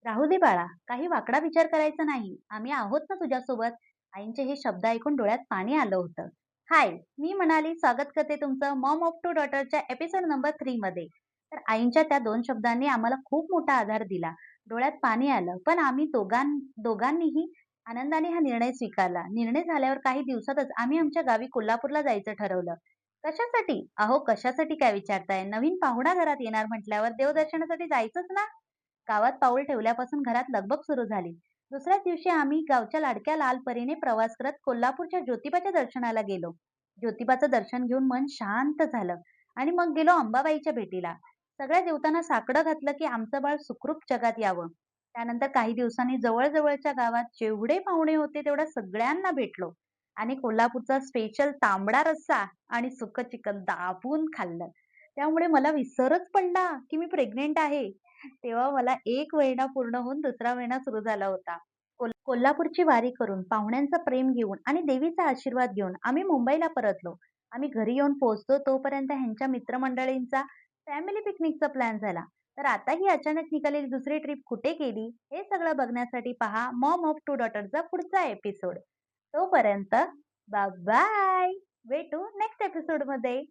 राहू दे बाळा, काही वाकडा विचार करायचा नाही. आम्ही आहोत ना तुझ्यासोबत. आईंचे हे शब्द ऐकून डोळ्यात पाणी आलं होतं. हाय, मी म्हणाली स्वागत करते तुमचं मॉम ऑफ टू डॉटरच्या एपिसोड नंबर 3 मध्ये. तर आईंच्या त्या 2 शब्दांनी आम्हाला खूप मोठा आधार दिला. डोळ्यात पाणी आलं. पण आम्ही दोघांनीही आनंदाने हा निर्णय स्वीकारला. निर्णय झाल्यावर काही दिवसातच आम्ही आमच्या गावी कोल्हापूरला जायचं ठरवलं. कशासाठी? अहो, कशासाठी काय विचारताय? नवीन पाहुणा घरात येणार म्हटल्यावर देवदर्शनासाठी जायचंच ना. गावात पाऊल ठेवल्यापासून घरात लगबग सुरू झाली. दुसऱ्याच दिवशी आम्ही गावच्या लाडक्या लाल परीने प्रवास करत कोल्हापूरच्या ज्योतिबाच्या दर्शनाला गेलो. ज्योतिबाचं दर्शन घेऊन मन शांत झालं आणि मग गेलो अंबाबाईच्या भेटीला. सगळ्या देवतांना साकडं घातलं की आमचं बाळ सुखरूप जगात यावं. त्यानंतर काही दिवसांनी जवळजवळच्या गावात जेवढे पाहुणे होते तेवढ्या सगळ्यांना भेटलो आणि कोल्हापूरचा स्पेशल तांबडा रस्सा आणि सुकं चिकन दाबून खाल्लं. त्यामुळे मला विसरच पडला की मी प्रेग्नेंट आहे. तेव्हा मला 1 महिना पूर्ण होऊन दुसरा महिना सुरू झाला होता. कोल्हापूरची वारी करून, पाहुण्यांचं प्रेम घेऊन आणि देवीचा आशीर्वाद घेऊन आम्ही मुंबईला परतलो. आम्ही घरी येऊन पोहोचतो तोपर्यंत ह्यांच्या मित्रमंडळींचा फॅमिली पिकनिकचा प्लॅन झाला. तर आता ही अचानक निघालेली दुसरी ट्रिप कुठे गेली, हे सगळं बघण्यासाठी पहा मॉम ऑफ टू डॉटरचा पुढचा एपिसोड. तोपर्यंत बाय बाय. भेटू नेक्स्ट एपिसोडमध्ये.